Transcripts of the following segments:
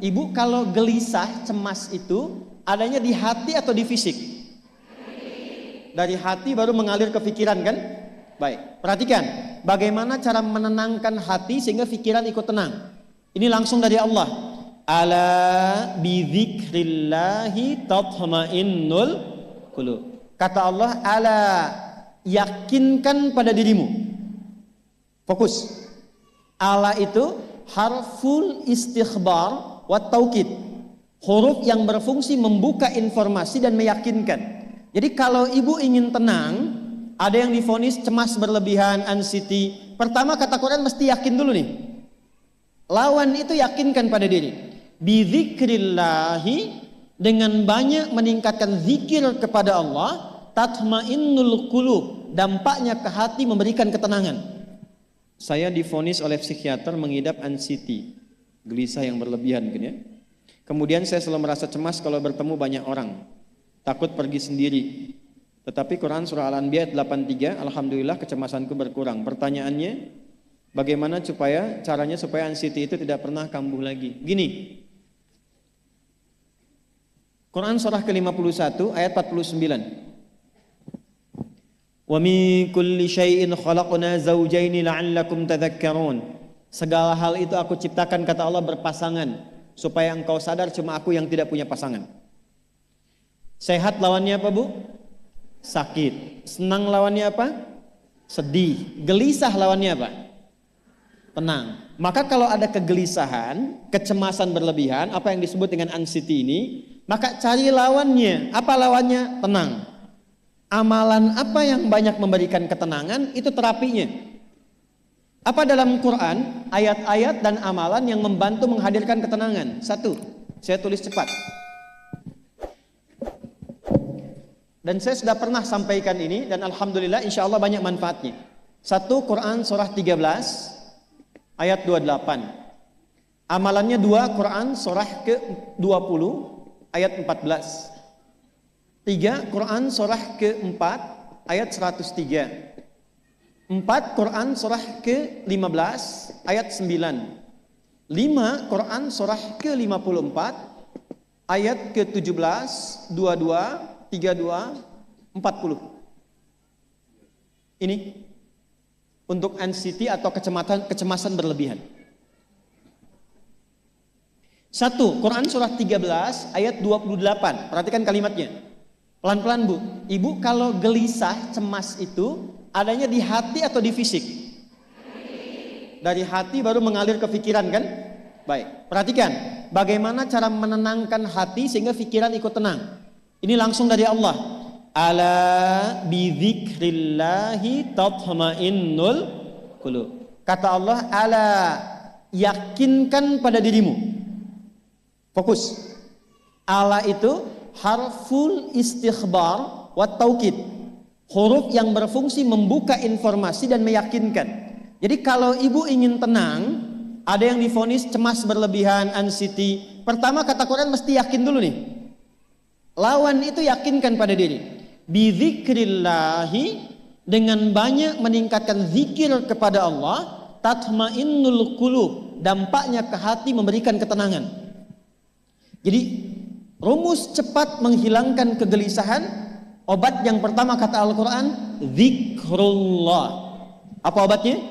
Ibu kalau gelisah, cemas itu adanya di hati atau di fisik? Dari hati baru mengalir ke pikiran kan? Baik, perhatikan bagaimana cara menenangkan hati sehingga pikiran ikut tenang. Ini langsung dari Allah. Ala bidzikrillahi tatma'innul qulub. Kata Allah, ala, yakinkan pada dirimu. Fokus. Ala itu harful istikhbar wa taukid. Huruf yang berfungsi membuka informasi dan meyakinkan. Jadi kalau ibu ingin tenang, ada yang divonis cemas berlebihan, anxiety. Pertama kata Quran mesti yakin dulu nih. Lawan itu yakinkan pada diri. Bidzikrillahi, dengan banyak meningkatkan zikir kepada Allah, tatmainnul qulub, dampaknya ke hati memberikan ketenangan. Saya divonis oleh psikiater mengidap anxiety, gelisah yang berlebihan gitu ya. Kemudian saya selalu merasa cemas kalau bertemu banyak orang, takut pergi sendiri. Tetapi Quran surah Al-Anbiya 83, alhamdulillah kecemasanku berkurang. Pertanyaannya, bagaimana caranya supaya anxiety itu tidak pernah kambuh lagi? Gini, Quran surah ke-51 ayat 49. Wa min kulli syai'in khalaqna zawjaini la'allakum tadhakkarun. Segala hal itu aku ciptakan, kata Allah, berpasangan supaya engkau sadar cuma aku yang tidak punya pasangan. Sehat lawannya apa, Bu? Sakit. Senang lawannya apa? Sedih. Gelisah lawannya apa? Tenang. Maka kalau ada kegelisahan, kecemasan berlebihan, apa yang disebut dengan anxiety ini, maka cari lawannya. Apa lawannya? Tenang. Amalan apa yang banyak memberikan ketenangan, itu terapinya. Apa dalam Quran ayat-ayat dan amalan yang membantu menghadirkan ketenangan? Satu, saya tulis cepat. Dan saya sudah pernah sampaikan ini dan alhamdulillah insya Allah banyak manfaatnya. Satu, Quran surah 13 ayat 28. Amalannya dua, Quran surah ke-20 ayat 14. Tiga, Quran surah ke-4 ayat 103. 4, Quran surah ke-15 ayat 9. 5, Quran surah ke-54 ayat ke-17, 22, 32, 40. Ini untuk anxiety atau kecemasan berlebihan. 1, Quran surah 13 ayat 28. Perhatikan kalimatnya. Pelan-pelan, Bu. Ibu kalau gelisah, cemas itu adanya di hati atau di fisik? Dari hati baru mengalir ke pikiran kan? Baik, perhatikan bagaimana cara menenangkan hati sehingga pikiran ikut tenang. Ini langsung dari Allah. Ala bidzikrillahi tatmainnul qulub. Kata Allah, ala, yakinkan pada dirimu. Fokus. Ala itu harful istikhbar wa taukid. Huruf yang berfungsi membuka informasi dan meyakinkan. Jadi kalau ibu ingin tenang, ada yang divonis cemas berlebihan, anxiety. Pertama kata Quran mesti yakin dulu nih. Lawan itu yakinkan pada diri. Bidzikrillahi, dengan banyak meningkatkan zikir kepada Allah, tatmainnul qulub, dampaknya ke hati memberikan ketenangan. Jadi rumus cepat menghilangkan kegelisahan, obat yang pertama kata Al-Quran, zikrullah. Apa obatnya?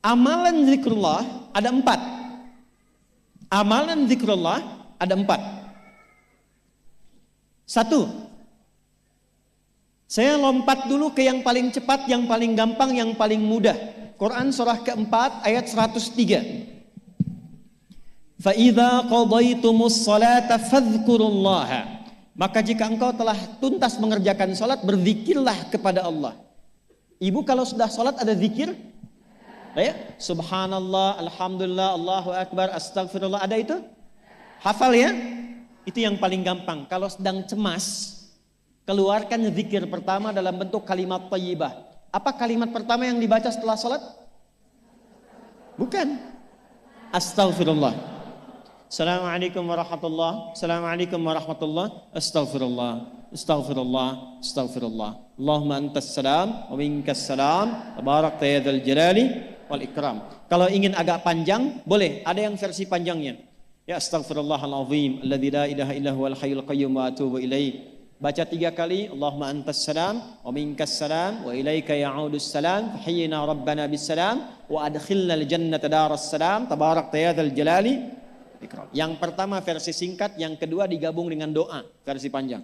Amalan zikrullah ada 4. Amalan zikrullah ada 4. 1, saya lompat dulu ke yang paling cepat, yang paling gampang, yang paling mudah. Quran surah ke-4 ayat 103. فَإِذَا قَضَيْتُمُ الصَّلَاةَ فَاذْكُرُوا اللَّهَ. Maka jika engkau telah tuntas mengerjakan salat, berzikirlah kepada Allah. Ibu kalau sudah salat ada zikir? Ya? Subhanallah, alhamdulillah, Allahu akbar, astagfirullah, ada itu? Hafal ya? Itu yang paling gampang. Kalau sedang cemas, keluarkan zikir pertama dalam bentuk kalimat thayyibah. Apa kalimat pertama yang dibaca setelah salat? Bukan. Astagfirullah. Assalamualaikum warahmatullah. Assalamualaikum warahmatullah. Astaghfirullah. Astaghfirullah. Astaghfirullah. Allahumma antas salam wa minkas salam. Tabarakta ya dzal jalali wal ikram. Kalau ingin agak panjang, boleh. Ada yang versi panjangnya. Ya astaghfirullahalazim alladzi la ilaha illa huwal hayyul qayyum wa atubu ilaih. Baca 3 kali, Allahumma antas salam wa minkas salam wa ilaika ya'udus salam fahayyina rabbana bis salam wa adkhilnal jannata daras salam tabarakta ya dzal jalali ikram. Yang pertama versi singkat, yang kedua digabung dengan doa versi panjang.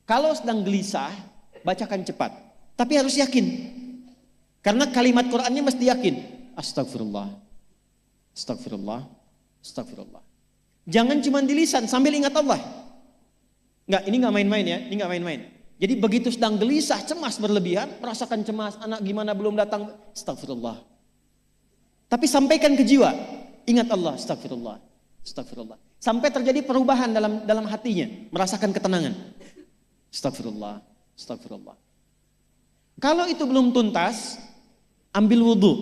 Kalau sedang gelisah, bacakan cepat, tapi harus yakin. Karena kalimat Qur'annya mesti yakin. Astagfirullah, astagfirullah, astagfirullah. Jangan cuma di lisan sambil ingat Allah. Enggak, ini enggak main-main ya, ini enggak main-main. Jadi begitu sedang gelisah, cemas berlebihan, merasakan cemas, anak gimana belum datang, astagfirullah. Tapi sampaikan ke jiwa, ingat Allah, astagfirullah, astagfirullah. Sampai terjadi perubahan dalam hatinya, merasakan ketenangan. Astagfirullah, astagfirullah. Kalau itu belum tuntas, ambil wudhu.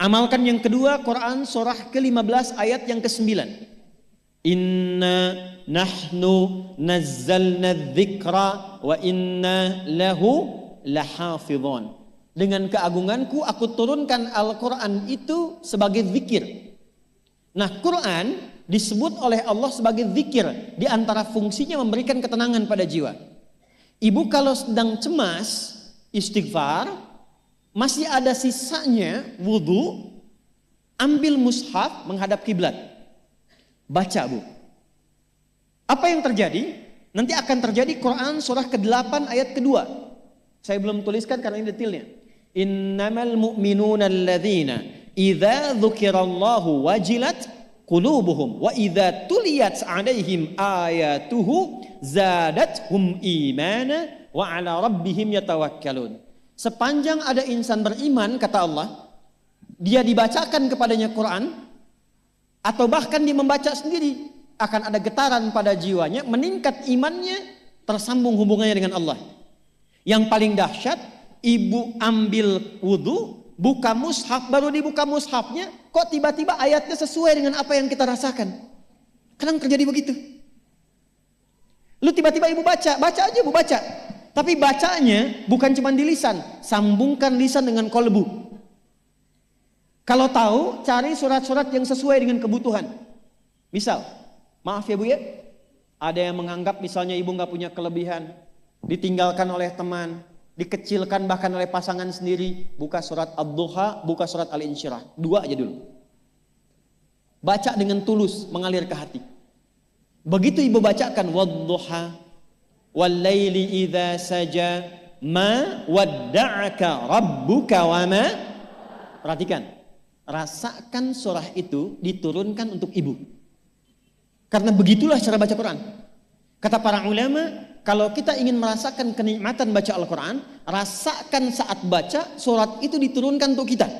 Amalkan yang kedua, Quran surah ke-15 ayat yang ke-9. Inna nahnu nazzalna dzikra wa inna lahu lahafidhun. Dengan keagunganku aku turunkan Al-Quran itu sebagai zikir. Nah, Quran disebut oleh Allah sebagai zikir. Di antara fungsinya memberikan ketenangan pada jiwa. Ibu kalau sedang cemas, istighfar, masih ada sisanya wudhu, ambil mushaf menghadap kiblat. Baca, Bu. Apa yang terjadi? Nanti akan terjadi Quran surah ke-8 ayat kedua. Saya belum tuliskan karena ini detailnya. Innamal mu'minuna alladzina idza dzukirallahu wajilat qulubuhum wa idza tuliyat 'alaihim ayatuhu zadatuhum imana wa 'ala rabbihim yatawakkalun. Sepanjang ada insan beriman, kata Allah, dia dibacakan kepadanya Quran atau bahkan dia membaca sendiri, akan ada getaran pada jiwanya, meningkat imannya, tersambung hubungannya dengan Allah. Yang paling dahsyat, ibu ambil wudhu, buka mushaf, baru dibuka mushafnya, kok tiba-tiba ayatnya sesuai dengan apa yang kita rasakan. Kadang terjadi begitu. Lu tiba-tiba ibu baca aja ibu baca. Tapi bacanya bukan cuma di lisan, sambungkan lisan dengan kolbu. Kalau tahu, cari surat-surat yang sesuai dengan kebutuhan. Misal, maaf ya Bu ya, ada yang menganggap misalnya ibu nggak punya kelebihan, ditinggalkan oleh teman, dikecilkan bahkan oleh pasangan sendiri, buka surat Ad-Duha, buka surat Al-Insyirah. 2 aja dulu. Baca dengan tulus, mengalir ke hati. Begitu ibu bacakan Wad-Duha, Wal-Laili idza saja, ma wadda'aka rabbuka wa ma. Perhatikan, rasakan surah itu diturunkan untuk ibu. Karena begitulah cara baca Quran. Kata para ulama, kalau kita ingin merasakan kenikmatan baca Al-Quran, rasakan saat baca surat itu diturunkan untuk kita.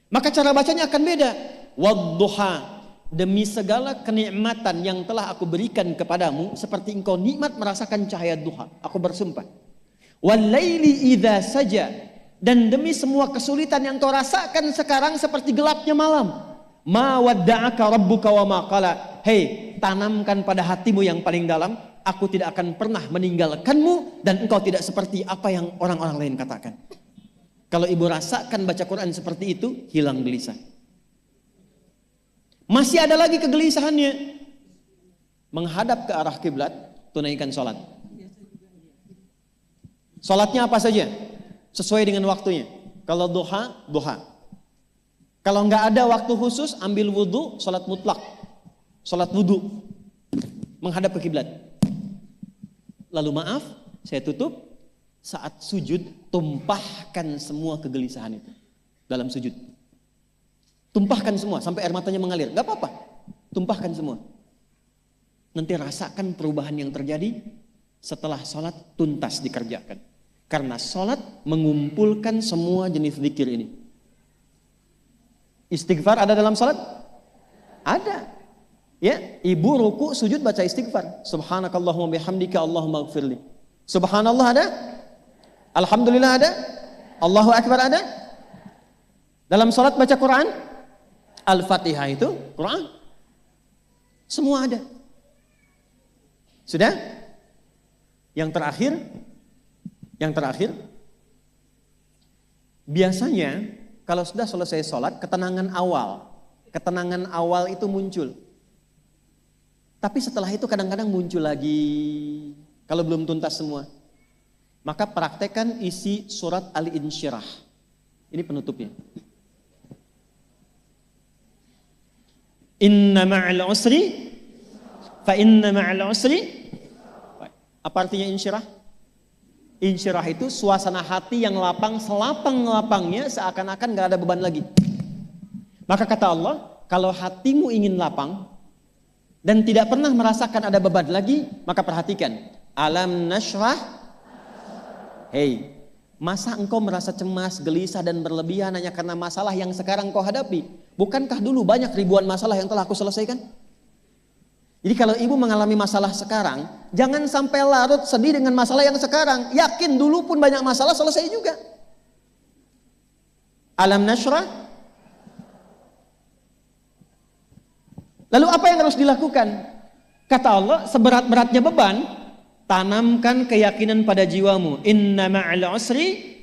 Maka cara bacanya akan beda. Wadduha, demi segala kenikmatan yang telah aku berikan kepadamu, seperti engkau nikmat merasakan cahaya duha, aku bersumpah. Wal-laili idza saja, dan demi semua kesulitan yang kau rasakan sekarang seperti gelapnya malam. Ma wadda'aka rabbuka wa ma qala. Hei, tanamkan pada hatimu yang paling dalam, aku tidak akan pernah meninggalkanmu dan engkau tidak seperti apa yang orang-orang lain katakan. Kalau ibu rasakan baca Quran seperti itu, hilang gelisah. Masih ada lagi kegelisahannya, menghadap ke arah kiblat, tunaikan sholat. Sholatnya apa saja? Sesuai dengan waktunya. Kalau duha, duha. Kalau nggak ada waktu khusus, ambil wudhu, sholat mutlak. Sholat wudhu, menghadap ke kiblat. Lalu maaf, saya tutup. Saat sujud, tumpahkan semua kegelisahan itu dalam sujud. Tumpahkan semua sampai air matanya mengalir. Gak apa-apa, tumpahkan semua. Nanti rasakan perubahan yang terjadi setelah sholat tuntas dikerjakan. Karena sholat mengumpulkan semua jenis zikir ini. Istighfar ada dalam sholat? Ada. Ya, ibu ruku sujud baca istighfar. Subhanakallahumma bihamdika Allahumma ighfirli. Subhanallah ada? Alhamdulillah ada? Allahu Akbar ada? Dalam sholat baca Quran? Al-Fatihah itu Quran. Semua ada. Sudah? Yang terakhir, Biasanya kalau sudah selesai sholat, ketenangan awal itu muncul. Tapi setelah itu kadang-kadang muncul lagi, kalau belum tuntas semua. Maka praktekkan isi surat Al-Insyirah. Ini penutupnya. Inna ma'al usri, fa inna ma'al usri. Apa artinya insyirah? Insyirah itu suasana hati yang lapang, selapang-lapangnya seakan-akan gak ada beban lagi. Maka kata Allah, kalau hatimu ingin lapang dan tidak pernah merasakan ada beban lagi, maka perhatikan. Alam nashrah. Hei, masa engkau merasa cemas, gelisah dan berlebihan hanya karena masalah yang sekarang kau hadapi? Bukankah dulu banyak ribuan masalah yang telah aku selesaikan? Jadi kalau ibu mengalami masalah sekarang, jangan sampai larut sedih dengan masalah yang sekarang. Yakin dulu pun banyak masalah selesai juga. Alam nashrah. Lalu apa yang harus dilakukan? Kata Allah, seberat-beratnya beban, tanamkan keyakinan pada jiwamu. Inna ma'al usri.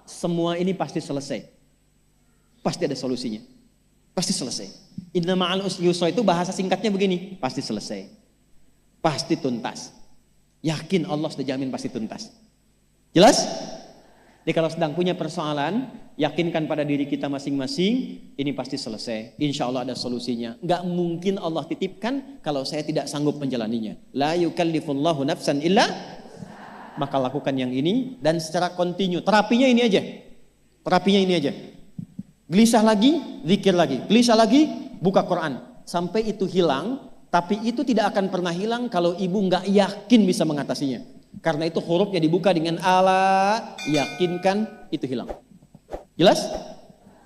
Semua ini pasti selesai. Pasti ada solusinya. Pasti selesai. Inna ma'al usri yusra itu bahasa singkatnya begini. Pasti selesai. Pasti tuntas. Yakin Allah sudah jamin pasti tuntas. Jelas? Jadi kalau sedang punya persoalan, yakinkan pada diri kita masing-masing, ini pasti selesai. Insya Allah ada solusinya. Gak mungkin Allah titipkan kalau saya tidak sanggup menjalaninya. La yukallifullahu nafsan illa. Maka lakukan yang ini dan secara kontinu. Terapinya ini aja. Terapinya ini aja. Gelisah lagi, zikir lagi. Gelisah lagi, buka Quran. Sampai itu hilang, tapi itu tidak akan pernah hilang kalau ibu gak yakin bisa mengatasinya. Karena itu hurufnya dibuka dengan ala, yakinkan, itu hilang. Jelas?